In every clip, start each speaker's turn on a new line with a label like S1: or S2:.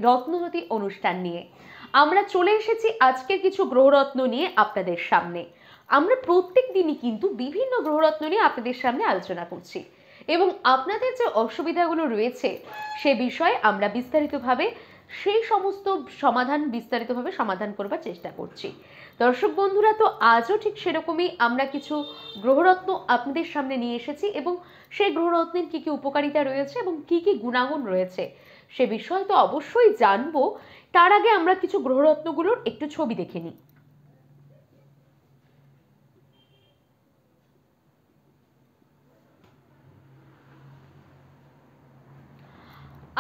S1: রত্নজ্যোতি অনুষ্ঠান নিয়ে। আমরা চলে এসেছি আজকের কিছু গ্রহরত্ন নিয়ে আপনাদের সামনে। আমরা প্রত্যেক দিনই কিন্তু বিভিন্ন গ্রহরত্ন নিয়ে আপনাদের সামনে আলোচনা করছি এবং আপনাদের যে অসুবিধাগুলো রয়েছে সে বিষয়ে আমরা বিস্তারিতভাবে সেই সমস্ত বিস্তারিতভাবে সমাধান করবার চেষ্টা করছি। দর্শক বন্ধুরা, তো আজও ঠিক সেরকমই আমরা কিছু গ্রহরত্ন আপনাদের সামনে নিয়ে এসেছি এবং সেই গ্রহরত্নের কী কী উপকারিতা রয়েছে এবং কী কী গুণাগুণ রয়েছে সে বিষয়ে তো অবশ্যই জানবো। তার আগে আমরা কিছু গ্রহরত্নগুলোর একটু ছবি দেখে নিই।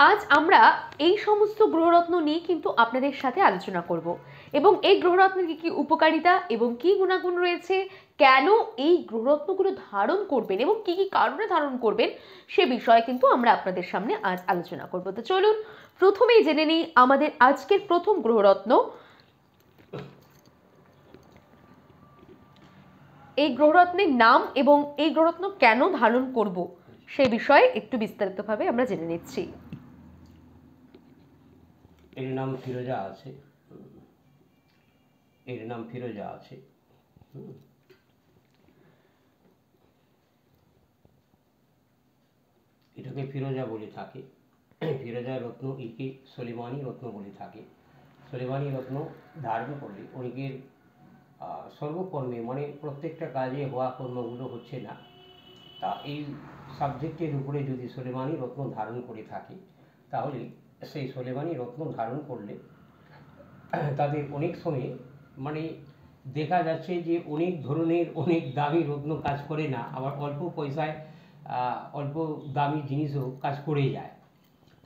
S1: আজ আমরা এই সমস্ত গ্রহরত্ন নিয়ে কিন্তু আপনাদের সাথে আলোচনা করব এবং এই গ্রহরত্নের কী কী উপকারিতা এবং কী গুণাগুণ রয়েছে, কেন এই গ্রহরত্নগুলো ধারণ করবেন এবং কী কী কারণে ধারণ করবেন সে বিষয়ে কিন্তু আমরা আপনাদের সামনে আজ আলোচনা করব। তো চলুন প্রথমেই জেনে নিই আমাদের আজকের প্রথম গ্রহরত্ন। এই গ্রহরত্নের নাম এবং এই গ্রহরত্ন কেন ধারণ করব সে বিষয়ে একটু বিস্তারিতভাবে আমরা জেনে নিচ্ছি।
S2: এর নাম ফিরোজা আছে, এর নাম ফিরোজা আছে। এটাকে ফিরোজা বলে থাকে। ফিরোজা রত্ন একে সোলেমানি রত্ন বলে থাকে। সোলেমানি রত্ন ধারণ করলে অনেকের সর্বকর্মে মানে প্রত্যেকটা কাজে হওয়া কর্মগুলো হচ্ছে না, তা এই সাবজেক্টের উপরে যদি সোলেমানি রত্ন ধারণ করে থাকে তাহলে সেই সোলেমানি রত্ন ধারণ করলে তাদের অনেক সময়ে মানে দেখা যাচ্ছে যে অনেক ধরনের অনেক দামি রত্ন কাজ করে না, আবার অল্প পয়সায় অল্প দামি জিনিসও কাজ করে যায়।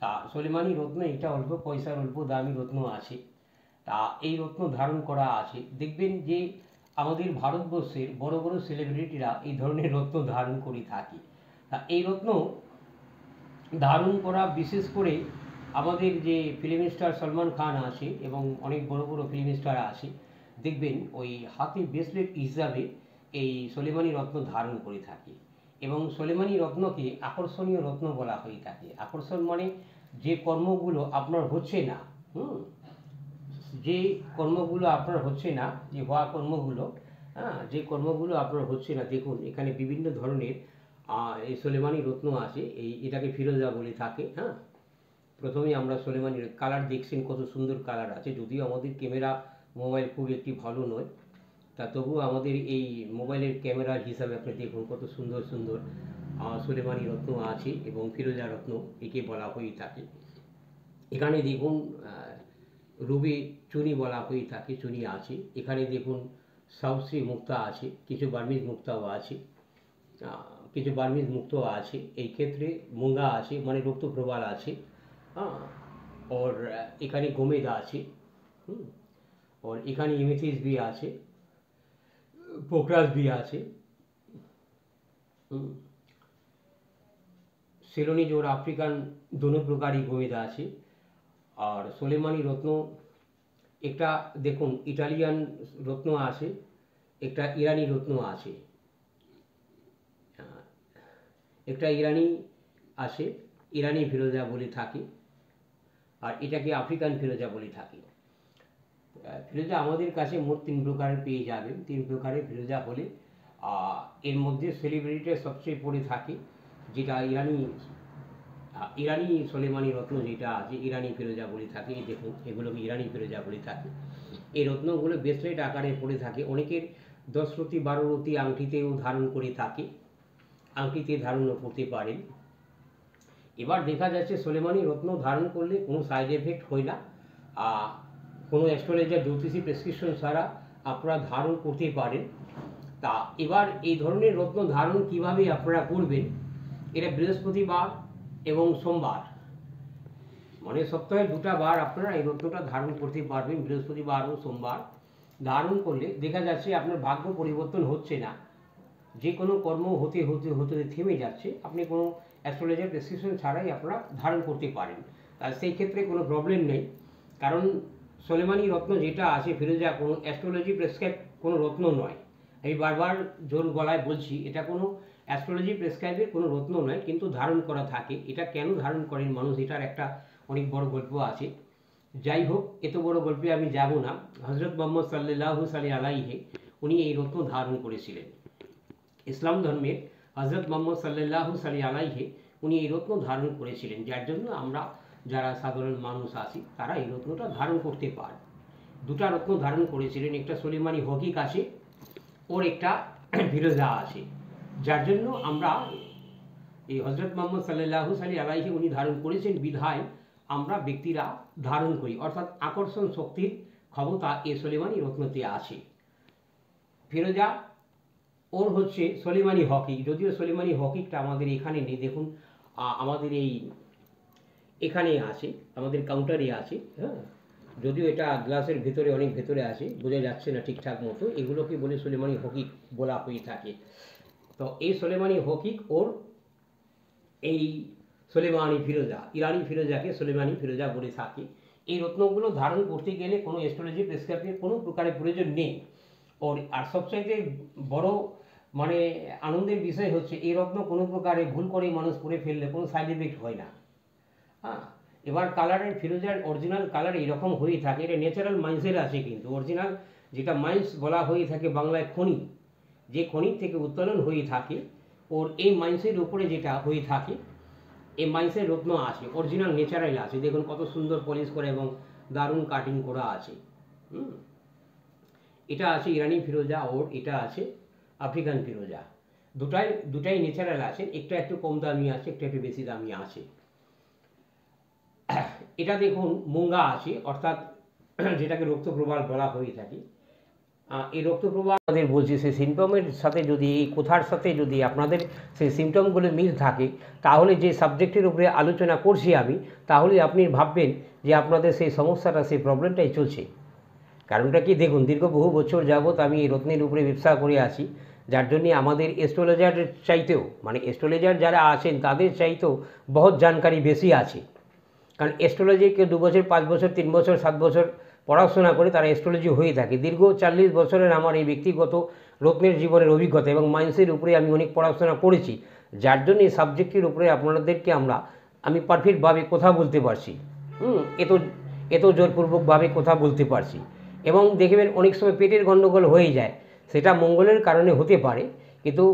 S2: তা সোলেমানি রত্ন এটা অল্প পয়সার অল্প দামি রত্ন আছে, তা এই রত্ন ধারণ করা আছে। দেখবেন যে আমাদের ভারতবর্ষের বড় বড় সেলিব্রিটিরা এই ধরনের রত্ন ধারণ করে থাকে। তা এই রত্ন ধারণ করা বিশেষ করে আমাদের যে ফিল্ম স্টার সলমান খান আছে এবং অনেক বড় বড় ফিল্ম স্টার আছে, দেখবেন ওই হাতে ব্রেসলেট হিসাবে এই সোলেমানি রত্ন ধারণ করে থাকে এবং সোলেমানি রত্নকে আকর্ষণীয় রত্ন বলা হয়ে থাকে। আকর্ষণ মানে যে কর্মগুলো আপনার হচ্ছে না, যে কর্মগুলো আপনার হচ্ছে না, যে হওয়া কর্মগুলো, যে কর্মগুলো আপনার হচ্ছে না, দেখুন এখানে বিভিন্ন ধরনের এই সোলেমানি রত্ন আছে। এটাকে ফিরোজা বলে থাকে। প্রথমে আমরা সোলেমানি কালার দেখছেন, কত সুন্দর কালার আছে। যদিও আমাদের ক্যামেরা মোবাইল খুব একটি ভালো নয়, তা তবুও আমাদের এই মোবাইলের ক্যামেরার হিসাবে আপনি দেখুন কত সুন্দর সুন্দর সোলেমানি রত্ন আছে এবং ফিরোজা রত্ন একে বলা হয়ে থাকে। এখানে দেখুন রুবি চুনি বলা হয়ে থাকে, চুনি আছে। এখানে দেখুন সাউশ্রী মুক্তা আছে, কিছু বার্মিজ মুক্তাও আছে, কিছু বার্মিজ মুক্তও আছে। এই ক্ষেত্রে মুঙ্গা আছে মানে রক্তপ্রবাল আছে। और এখানে গোমেদা আছে, और এখানে ইমেথিস भी আছে, পোকরাস भी আছে। সিলোনিজ और আফ্রিকান दोनों প্রকারই গোমেদা আছে। আর সোলেমানি রত্ন একটা দেখুন ইটালিয়ান রত্ন আছে, একটা ইরানি রত্ন আছে, একটা ইরানি আছে, ইরানি ফিরোজা বলে থাকে, আর এটাকে আফ্রিকান ফিরোজা বলে থাকে। ফিরোজা আমাদের কাছে মোট 3 প্রকারের পেয়ে যাবেন। 3 প্রকারের ফিরোজা হলে এর মধ্যে সেলিব্রিটিটা সবচেয়ে পড়ে থাকে যেটা ইরানি সোলেমানি রত্ন যেটা আছে, ইরানি ফিরোজা বলে থাকে। দেখুন এগুলোকে ইরানি ফিরোজা বলে থাকে। এই রত্নগুলো ব্রেসলেট আকারে পড়ে থাকে, অনেকের 10 রতি 12 রতি আংটিতেও ধারণ করে থাকে, আংটিতে ধারণও করতে পারেন। এবার দেখা যাচ্ছে সোলেমানি রত্ন ধারণ করলে কোনো সাইড এফেক্ট হয় না, কোনো অ্যাস্ট্রোলজার জ্যোতিষী প্রেসক্রিপশন ছাড়া আপনারা ধারণ করতে পারেন। তা এবার এই ধরনের রত্ন ধারণ কিভাবে আপনারা করবেন, এটা বৃহস্পতিবার এবং সোমবার মানে সপ্তাহে 2টা বার আপনারা এই রত্নটা ধারণ করতে পারবেন। বৃহস্পতিবার ও সোমবার ধারণ করলে দেখা যাচ্ছে আপনার ভাগ্য পরিবর্তন হচ্ছে না, যে কোনো কর্ম হতে হতে হতে থেমে যাচ্ছে, আপনি কোনো অ্যাস্ট্রোলজার প্রেসক্রিপশন ছাড়াই আপনারা ধারণ করতে পারেন। আর সেই ক্ষেত্রে কোনো প্রবলেম নেই, কারণ সোলেমানি রত্ন যেটা আছে ফিরোজা কোনো অ্যাস্ট্রোলজি প্রেসক্রাইব কোনো রত্ন নয়। আমি বারবার জোর গলায় বলছি এটা কোনো অ্যাস্ট্রোলজি প্রেসক্রাইবের কোনো রত্ন নয়, কিন্তু ধারণ করা থাকে। এটা কেন ধারণ করেন মানুষ, এটার একটা অনেক বড় গল্প আছে। যাই হোক, এত বড় গল্পে আমি যাব না। হজরত মোহাম্মদ সাল্লাল্লাহু আলাইহি উনি এই রত্ন ধারণ করেছিলেন। ইসলাম ধর্মের হজরত মোহাম্মদ সাল্লাল্লাহু আলাইহি উনি এই রত্ন ধারণ করেছিলেন, যার জন্য আমরা যারা সাধারণ মানুষ আছি তারা এই রত্নটা ধারণ করতে পারে। দুটা রত্ন ধারণ করেছিলেন, একটা সুলেমানি হকিক আছে, ওর একটা ফিরোজা আছে, যার জন্য আমরা এই হজরত মোহাম্মদ সাল্লাল্লাহু আলাইহি উনি ধারণ করেছেন বিধায় আমরা ব্যক্তিরা ধারণ করি, অর্থাৎ আকর্ষণ শক্তির ক্ষমতা এই সুলেমানি রত্নতে আছে। ফিরোজা ওর হচ্ছে সুলেমানি হকিক, যদিও সুলেমানি হকিকটা আমাদের এখানে নেই, দেখুন আমাদের এই এখানে আছে, আমাদের কাউন্টারে আছে। হ্যাঁ, যদিও এটা গ্লাসের ভেতরে, অনেক ভেতরে আছে, বোঝা যাচ্ছে না ঠিকঠাক মতো। এগুলোকে বলে সুলেমানি হকিক বলা হয়ে থাকে। তো এই সুলেমানি হকিক ওর এই সুলেমানি ফিরোজা, ইরানি ফিরোজাকে সুলেমানি ফিরোজা বলে থাকে। এই রত্নগুলো ধারণ করতে গেলে কোনো অ্যাস্ট্রোলজি প্রেসক্রাইবের কোনো প্রকারের প্রয়োজন নেই। ওর আর সবচাইতে বড় মানে আনন্দের বিষয় হচ্ছে এই রত্ন কোনো প্রকারে ভুল করে মানুষ পরে ফেললে কোনো সাইড এফেক্ট হয় না। হ্যাঁ, এবার কালারের ফিরোজার অরিজিনাল কালার এরকম হয়ে থাকে, এটা ন্যাচারাল মাইন্সের আছে, কিন্তু অরিজিনাল যেটা মাইন্স বলা হয়ে থাকে বাংলায় খনি, যে খনির থেকে উত্তোলন হয়ে থাকে ওর এই মাইন্সের উপরে যেটা হয়ে থাকে এই মাইন্সের রত্ন আছে, অরিজিনাল ন্যাচারাল আছে। দেখুন কত সুন্দর পলিশ করে এবং দারুণ কাটিং করা আছে। এটা আছে ইরানি ফিরোজা, ওর এটা আছে আফ্রিকান ফিরোজা। দুটাই ন্যাচারাল আছে, একটা একটু কম দামি আছে, একটা একটু বেশি দামি আছে। এটা দেখুন মুঙ্গা আছে, অর্থাৎ যেটাকে রক্তপ্রবাহ বলা হয়ে থাকে। এই রক্তপ্রবাহ আমাদের বলছি সেই সিমটমের সাথে যদি, এই কথার সাথে যদি আপনাদের সেই সিমটমগুলো মিল থাকে, তাহলে যে সাবজেক্টের উপরে আলোচনা করছি আমি, তাহলে আপনি ভাববেন যে আপনাদের সেই সমস্যাটা, সেই প্রবলেমটাই চলছে। কারণটা কি দেখুন, দীর্ঘ বহু বছর যাবৎ আমি এই রত্নের উপরে ব্যবসা করে আছি, যার জন্যে আমাদের অ্যাস্ট্রোলজারের চাইতেও, মানে অ্যাস্ট্রোলজার যারা আছেন তাদের চাইতেও বহুত জানকারি বেশি আছে। কারণ অ্যাস্ট্রোলজি কেউ 2 বছর, 5 বছর, 3 বছর, 7 বছর পড়াশোনা করে তারা অ্যাস্ট্রোলজি হয়ে থাকে। দীর্ঘ 40 বছরের আমার এই ব্যক্তিগত রত্নের জীবনের অভিজ্ঞতা এবং মাইন্সের উপরে আমি অনেক পড়াশোনা করেছি, যার জন্য এই সাবজেক্টের উপরে আপনাদেরকে আমি পারফেক্টভাবে কথা বলতে পারছি। এত জোরপূর্বকভাবে কথা বলতে পারছি। এবং দেখবেন অনেক সময় পেটের গণ্ডগোল হয়ে যায়, সেটা মঙ্গলের কারণে হতে পারে, কিন্তু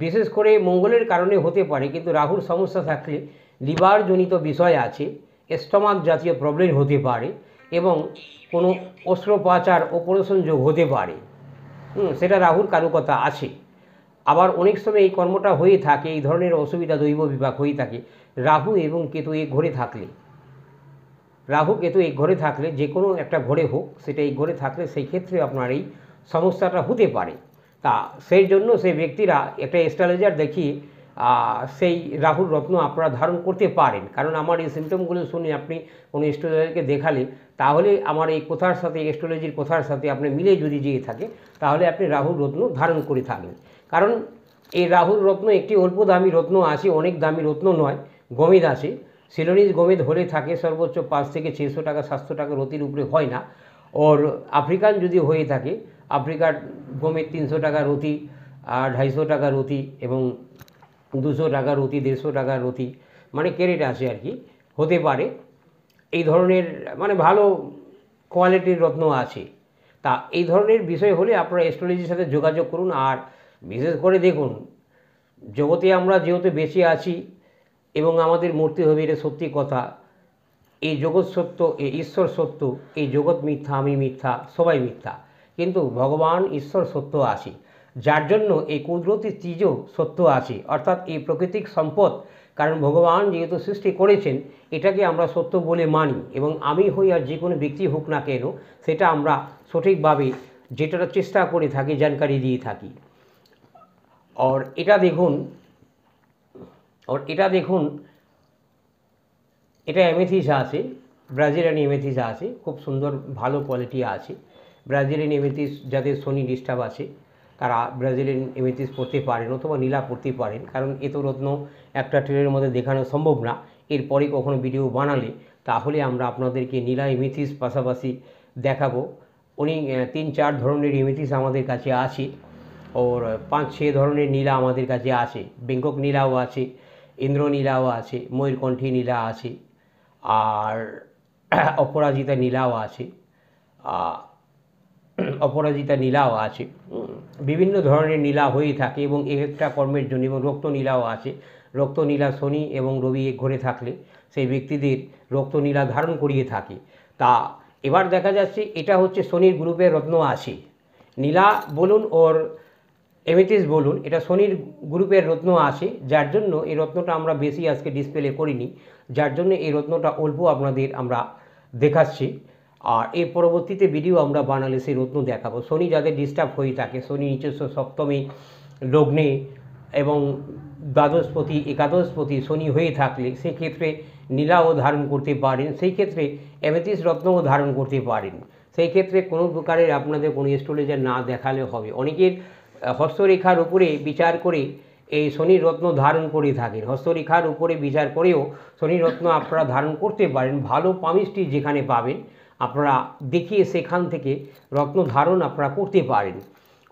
S2: বিশেষ করে মঙ্গলের কারণে হতে পারে, কিন্তু রাহুর সমস্যা থাকলে লিভারজনিত বিষয় আছে, স্টমাক জাতীয় প্রবলেম হতে পারে এবং কোনো অস্ত্রোপচার অপারেশন যোগ হতে পারে। সেটা রাহুর কারকতা আছে। আবার অনেক সময় এই কর্মটা হয়ে থাকে, এই ধরনের অসুবিধা দৈব বিভাগ হয়ে থাকে রাহু এবং কেতু এক ঘরে থাকলে। রাহু কেতু এক ঘরে থাকলে, যে কোনো একটা ঘরে হোক, সেটা এই ঘরে থাকলে সেই ক্ষেত্রে আপনার এই সমস্যাটা হতে পারে। তা সেই জন্য সেই ব্যক্তিরা একটা অ্যাস্ট্রোলজার দেখিয়ে সেই রাহুর রত্ন আপনারা ধারণ করতে পারেন। কারণ আমার এই সিমটমগুলো শুনে আপনি কোনো অ্যাস্ট্রোলজারকে দেখালে, তাহলে আমার এই কথার সাথে, অ্যাস্ট্রোলজির কথার সাথে আপনি মিলে যদি যেয়ে থাকে, তাহলে আপনি রাহুর রত্ন ধারণ করে থাকেন। কারণ এই রাহুর রত্ন একটি অল্প দামি রত্ন আছে, অনেক দামি রত্ন নয়। গমেদ আছে, সিলোনিস গমেদ হলে থাকে সর্বোচ্চ 5 থেকে 600 টাকা, 700 টাকা রতির উপরে হয় না। ওর আফ্রিকান যদি হয়ে থাকে, আফ্রিকার গমেদ 300 টাকা রতি, 250 টাকা রতি এবং 200 টাকা রতি, 150 টাকা রতি, মানে ক্যারেট আছে আর কি, হতে পারে। এই ধরনের মানে ভালো কোয়ালিটির রত্ন আছে। তা এই ধরনের বিষয় হলে আপনারা অ্যাস্ট্রোলজির সাথে যোগাযোগ করুন। আর বিশেষ করে দেখুন, জগতে আমরা যেহেতু বেঁচে আছি এবং আমাদের মূর্তি হবে, এটা সত্যি কথা। এই জগৎ সত্য, এই ঈশ্বর সত্য, এই জগৎ মিথ্যা, আমি মিথ্যা, সবাই মিথ্যা, কিন্তু ভগবান ঈশ্বর সত্য আছে, যার জন্য এই কুদরতি চিজও সত্য আছে, অর্থাৎ এই প্রাকৃতিক সম্পদ। কারণ ভগবান যেহেতু সৃষ্টি করেছেন, এটাকে আমরা সত্য বলে মানি, এবং আমি হই আর যে কোনো ব্যক্তি হোক না কেন, সেটা আমরা সঠিকভাবে যেটা চেষ্টা করে থাকি, জানকারি দিয়ে থাকি। আর এটা দেখুন, এটা এমেথিস আছে, ব্রাজিলিয়ান এমেথিস আছে, খুব সুন্দর ভালো কোয়ালিটি আছে। ব্রাজিলিয়ান এমেথিস যাদের শনি ডিস্টার্ব আছে তারা ব্রাজিলিয়ান এমেথিস পড়তে পারেন, অথবা নীলা পড়তে পারেন। কারণ এত রত্ন একটা ট্রেনের মধ্যে দেখানো সম্ভব না। এরপরে কখনো ভিডিও বানালে তাহলে আমরা আপনাদেরকে নীলা এমেথিস পাশাপাশি দেখাবো। উনি 3-4 ধরনের এমেথিস আমাদের কাছে আছে, ওর 5-6 ধরনের নীলা আমাদের কাছে আছে। বেঙ্কক নীলাও আছে, ইন্দ্র নীলাও আছে, ময়ূরকণ্ঠী নীলা আছে, আর অপরাজিতা নীলাও আছে, অপরাজিতা নীলাও আছে। বিভিন্ন ধরনের নীলা হয়ে থাকে এবং এক একটা কর্মের জন্য, এবং রক্ত নীলাও আছে। রক্ত নীলা শনি এবং রবি এক ঘরে থাকলে সেই ব্যক্তিদের রক্ত নীলা ধারণ করিয়ে থাকে। তা এবার দেখা যাচ্ছে এটা হচ্ছে শনির গ্রুপের রত্ন আছে, নীলা বলুন ওর এমেথিস্ট বলুন, এটা শনির গ্রুপের রত্ন আছে, যার জন্য এই রত্নটা আমরা বেশি আজকে ডিসপ্লে করিনি, যার জন্য এই রত্নটা অল্প আপনাদের আমরা দেখাচ্ছি। আর এর পরবর্তীতে ভিডিও আমরা বানালে সেই রত্ন দেখাবো। শনি যাদের ডিস্টার্ব হয়ে থাকে, শনি নিজস্ব সপ্তমী লগ্নে এবং দ্বাদশপতি একাদশপতি শনি হয়ে থাকলে সেক্ষেত্রে নীলাও ধারণ করতে পারেন, সেই ক্ষেত্রে অ্যামেথিস্ট রত্নও ধারণ করতে পারেন। সেই ক্ষেত্রে কোনো প্রকারের আপনাদের কোনো অ্যাস্ট্রোলজার না দেখালে হবে। অনেকের হস্তরেখার উপরে বিচার করে এই শনির রত্ন ধারণ করে থাকেন, হস্তরেখার উপরে বিচার করেও শনির রত্ন আপনারা ধারণ করতে পারেন। ভালো পামিস্ট্রি যেখানে পাবেন আপনারা দেখিয়ে সেখান থেকে রত্ন ধারণ আপনারা করতে পারেন।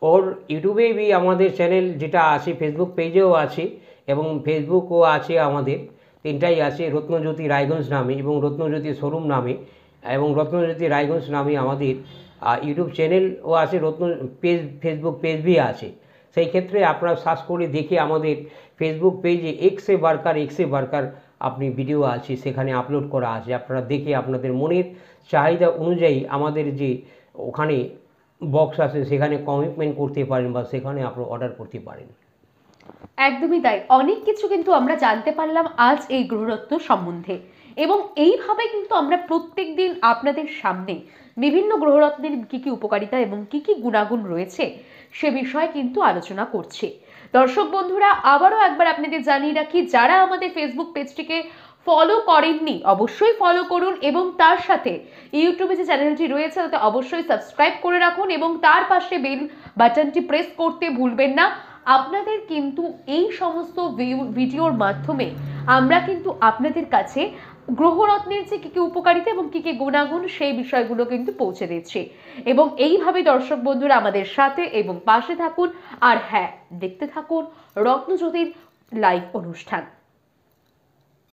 S2: ওর ইউটিউবে বি আমাদের চ্যানেল যেটা আছে, ফেসবুক পেজেও আছে এবং ফেসবুকও আছে, আমাদের তিনটাই আছে, রত্নজ্যোতি রায়গঞ্জ নামে এবং রত্নজ্যোতি শোরুম নামে এবং রত্নজ্যোতি রায়গঞ্জ নামে আমাদের ইউটিউব চ্যানেলও আছে, ফেসবুক পেজ বি আছে। সেই ক্ষেত্রে আপনারা সার্চ করে দেখে আমাদের ফেসবুক পেজে এক্সে বার্কার আপনি ভিডিও আছে, সেখানে আপলোড করা আছে, আপনারা দেখে আপনাদের মনের চাহিদা অনুযায়ী আমাদের যে ওখানে বক্স আছে সেখানে কমিটমেন্ট করতে পারেন বা সেখানে আপনারা অর্ডার করতে পারেন।
S1: একদমই তাই, অনেক কিছু কিন্তু আমরা জানতে পারলাম আজ এই গ্রহরত্ন সম্বন্ধে, এবং এইভাবে কিন্তু আমরা প্রত্যেক দিন আপনাদের সামনে বিভিন্ন গ্রহরত্নের কী কী উপকারিতা এবং কী কী গুণাগুণ রয়েছে সে বিষয়ে কিন্তু আলোচনা করছি। দর্শক বন্ধুরা, আবারও একবার আপনাদের জানিয়ে রাখি, যারা আমাদের ফেসবুক পেজটিকে ফলো করেননি অবশ্যই ফলো করুন, এবং তার সাথে ইউটিউবে যে চ্যানেলটি রয়েছে তাতে অবশ্যই সাবস্ক্রাইব করে রাখুন এবং তার পাশে বেল বাটনটি প্রেস করতে ভুলবেন না। আপনাদের কিন্তু এই সমস্ত ভিডিওর মাধ্যমে আমরা কিন্তু আপনাদের কাছে গ্রহরত্নের যে কী কী উপকারিতা এবং কী কী গুণাগুণ সেই বিষয়গুলো কিন্তু পৌঁছে দিচ্ছি, এবং এইভাবে দর্শক বন্ধুরা আমাদের সাথে এবং পাশে থাকুন। আর হ্যাঁ, দেখতে থাকুন রত্নজ্যোতির লাইভ অনুষ্ঠান।